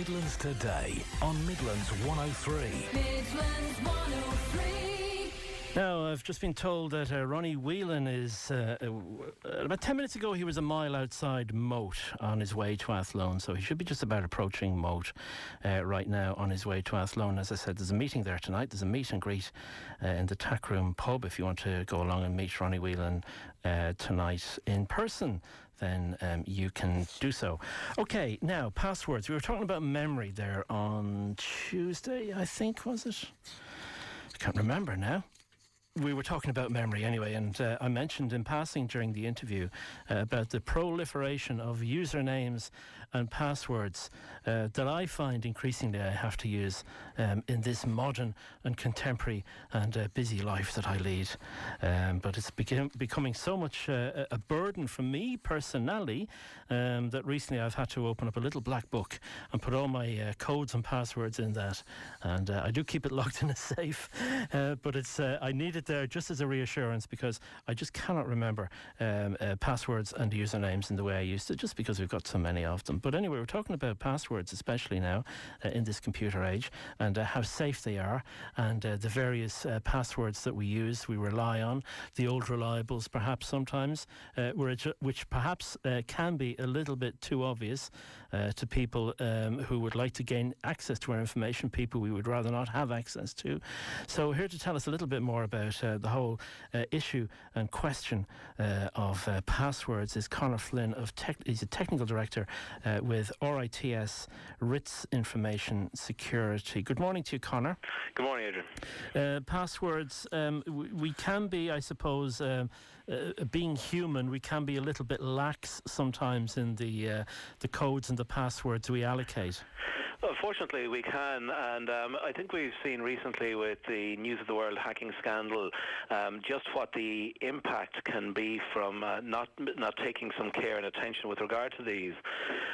Midlands Today on Midlands 103. Midlands 103. Now, I've just been told that Ronnie Whelan is, about 10 minutes ago, he was a mile outside Moat on his way to Athlone, so he should be just about approaching Moat right now on his way to Athlone. As I said, there's a meeting there tonight. There's a meet and greet in the Tackroom pub if you want to go along and meet Ronnie Whelan tonight in person. Then you can do so. Okay, now, passwords. We were talking about memory there on Tuesday, I think, was it? I can't remember now. We were talking about memory anyway, and I mentioned in passing during the interview about the proliferation of usernames and passwords that I find increasingly I have to use in this modern and contemporary and busy life that I lead. But it's becoming so much a burden for me personally that recently I've had to open up a little black book and put all my codes and passwords in that. And I do keep it locked in a safe, but it's I need it there just as a reassurance because I just cannot remember passwords and usernames in the way I used to, just because we've got so many of them. But anyway, we're talking about passwords, especially now in this computer age, and how safe they are, and the various passwords that we use, we rely on, the old reliables perhaps sometimes, which perhaps can be a little bit too obvious to people who would like to gain access to our information, people we would rather not have access to. So here to tell us a little bit more about the whole issue and question of passwords is Conor Flynn. He's a technical director with RITS, Rits Information Security. Good morning to you, Conor. Good morning, Adrian. Passwords, we can be, I suppose, being human, we can be a little bit lax sometimes in the codes and the passwords we allocate. Unfortunately, we can, and I think we've seen recently with the News of the World hacking scandal just what the impact can be from not taking some care and attention with regard to these.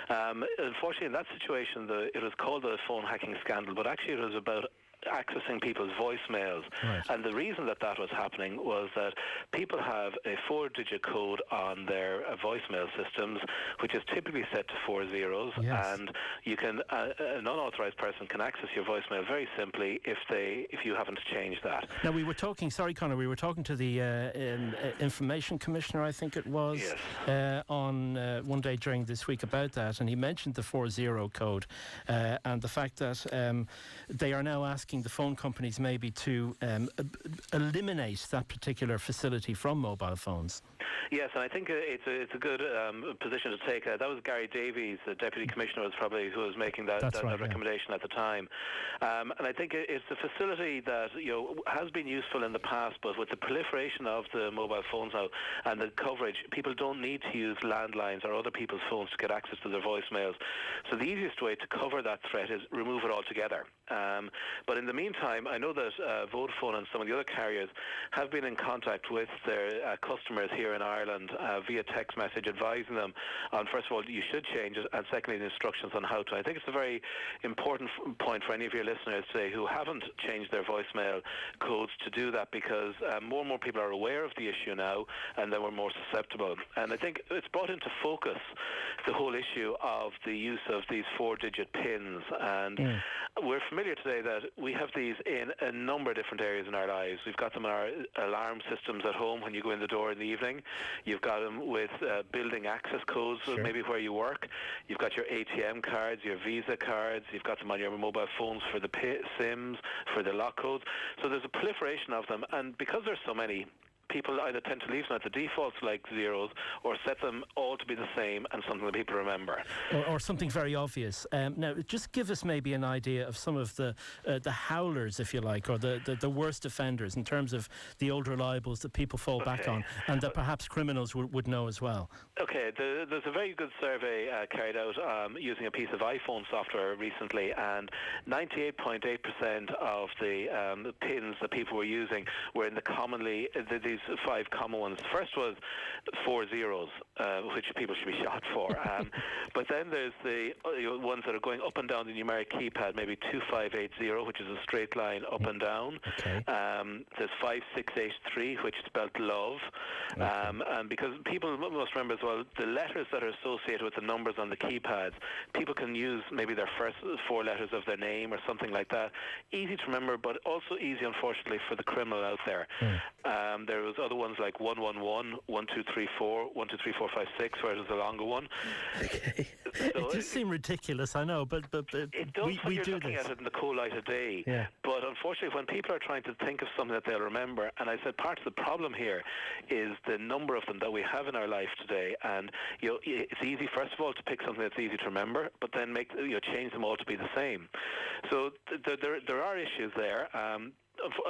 Unfortunately, in that situation, it was called the phone hacking scandal, but actually it was about accessing people's voicemails. Right. And the reason that was happening was that people have a 4-digit code on their voicemail systems, which is typically set to 4 zeros. Yes. And you can an unauthorized person can access your voicemail very simply if you haven't changed that. Now, we were talking, sorry Conor, we were talking to the Information Commissioner, I think it was, yes, on one day during this week about that, and he mentioned the 40 code and the fact that they are now asking the phone companies maybe to eliminate that particular facility from mobile phones. Yes, and I think it's a good position to take. That was Gary Davies, the Deputy Commissioner, was probably who was making that recommendation at the time. And I think it's a facility that has been useful in the past, but with the proliferation of the mobile phones now and the coverage, people don't need to use landlines or other people's phones to get access to their voicemails. So the easiest way to cover that threat is remove it altogether. But in the meantime, I know that Vodafone and some of the other carriers have been in contact with their customers here in Ireland via text message, advising them on, first of all, you should change it, and secondly, the instructions on how to. I think it's a very important point for any of your listeners today who haven't changed their voicemail codes to do that, because more and more people are aware of the issue now, and then we're more susceptible. And I think it's brought into focus the whole issue of the use of these 4-digit pins. And we're familiar today that we have these in a number of different areas in our lives. We've got them in our alarm systems at home when you go in the door in the evening. You've got them with building access codes, sure, maybe where you work. You've got your ATM cards, your Visa cards. You've got them on your mobile phones for the SIMs, for the lock codes. So there's a proliferation of them, and because there's so many, people either tend to leave them at the defaults like zeros or set them all to be the same and something that people remember. Or something very obvious. Now, just give us maybe an idea of some of the howlers, if you like, or the worst offenders in terms of the old reliables that people fall back on and that perhaps criminals would know as well. Okay, there's a very good survey carried out using a piece of iPhone software recently, and 98.8% of the pins that people were using were in the commonly, these these 5 common ones. The first was 4 zeros, which people should be shot for. But then there's the ones that are going up and down the numeric keypad, maybe 2580, which is a straight line up and down. Okay. There's 5683, which is spelled love. Okay. And because people must remember as well, the letters that are associated with the numbers on the keypads, people can use maybe their first 4 letters of their name or something like that. Easy to remember, but also easy, unfortunately, for the criminal out there. There was other ones like 111, 1234, 123456, where it was a longer one. Okay. So it does seem ridiculous, I know, but it does when you're looking at it in the cool light of day. Yeah. But unfortunately, when people are trying to think of something that they'll remember, and I said part of the problem here is the number of them that we have in our life today, and it's easy, first of all, to pick something that's easy to remember, but then change them all to be the same. So there are issues there.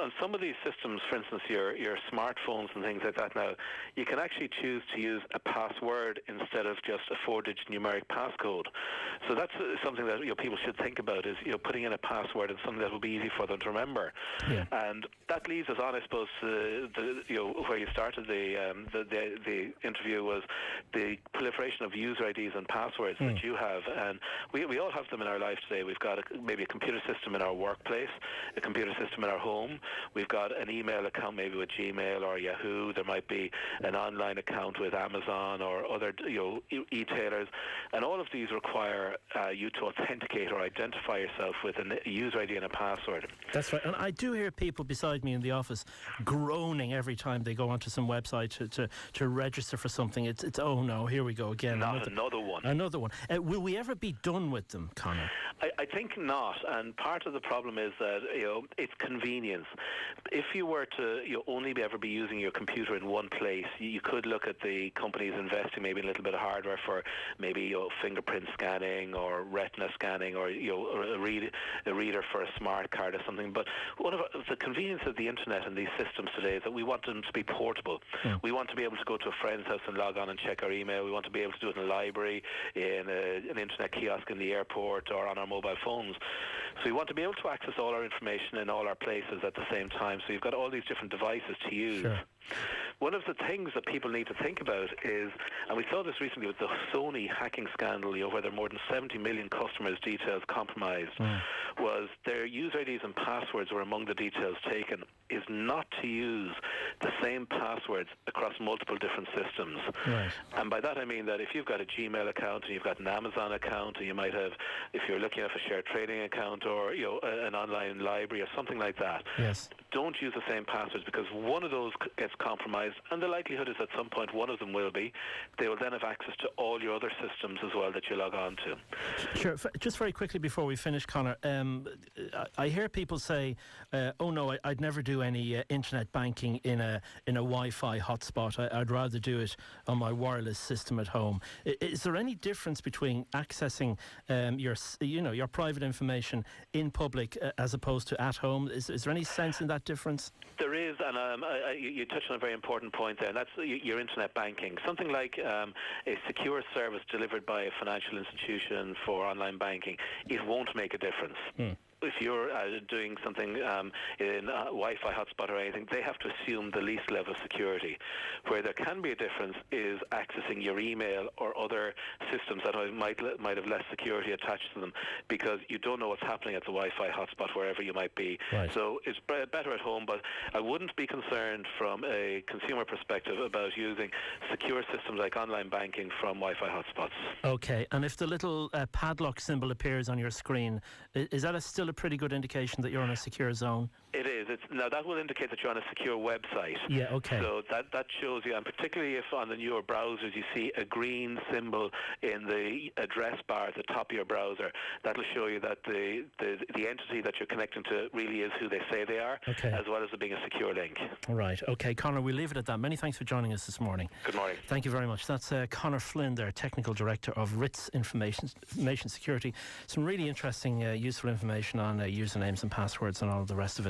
On some of these systems, for instance, your smartphones and things like that now, you can actually choose to use a password instead of just a 4-digit numeric passcode. So that's something that people should think about, is putting in a password and something that will be easy for them to remember. Yeah. And that leads us on, I suppose, to where you started the interview, was the proliferation of user IDs and passwords that you have, and we all have them in our life today. We've got maybe a computer system in our workplace, a computer system in our home. We've got an email account maybe with Gmail or Yahoo. There might be an online account with Amazon or other e-tailers, and all of these require you to authenticate or identify yourself with a user ID and a password. That's right, and I do hear people beside me in the office groaning every time they go onto some website to register for something. It's oh no, here we go again. Another one. Another one. Will we ever be done with them, Conor? I think not, and part of the problem is that it's convenient. If you were to only ever be using your computer in one place, you could look at the companies investing maybe in a little bit of hardware for maybe fingerprint scanning or retina scanning, or a reader for a smart card or something. But one of the convenience of the internet and these systems today is that we want them to be portable. We want to be able to go to a friend's house and log on and check our email. We want to be able to do it in a library, in an internet kiosk in the airport, or on our mobile phones. So we want to be able to access all our information in all our places at the same time. So you've got all these different devices to use. Sure. One of the things that people need to think about is, and we saw this recently with the Sony hacking scandal, where there are more than 70 million customers' details compromised, was their user IDs and passwords were among the details taken, is not to use the same passwords across multiple different systems. Right. And by that I mean that if you've got a Gmail account and you've got an Amazon account, and you might have, if you're looking at a shared trading account or an online library or something like that, yes, don't use the same passwords, because one of those gets compromised, and the likelihood is at some point one of them will be. They will then have access to all your other systems as well that you log on to. Sure. Just very quickly before we finish, Conor, I hear people say, oh no, I'd never do any internet banking in a Wi-Fi hotspot. I'd rather do it on my wireless system at home. Is there any difference between accessing your private information in public as opposed to at home? Is there any sense in that difference? There is, and you touched on a very important point there, and that's your internet banking. Something like a secure service delivered by a financial institution for online banking, it won't make a difference. If you're doing something in a Wi-Fi hotspot or anything, they have to assume the least level of security. Where there can be a difference is accessing your email or other systems that might have less security attached to them, because you don't know what's happening at the Wi-Fi hotspot wherever you might be. Right. So it's better at home, but I wouldn't be concerned from a consumer perspective about using secure systems like online banking from Wi-Fi hotspots. Okay, and if the little padlock symbol appears on your screen, is that still a pretty good indication that you're in a secure zone? It is. Now that will indicate that you're on a secure website. Yeah, okay. So that shows you, and particularly if on the newer browsers you see a green symbol in the address bar at the top of your browser, that'll show you that the entity that you're connecting to really is who they say they are, okay, as well as it being a secure link. Right. Okay, Conor, we'll leave it at that. Many thanks for joining us this morning. Good morning. Thank you very much. That's Conor Flynn, their Technical Director of Rits Information Security. Some really interesting, useful information on usernames and passwords and all of the rest of it.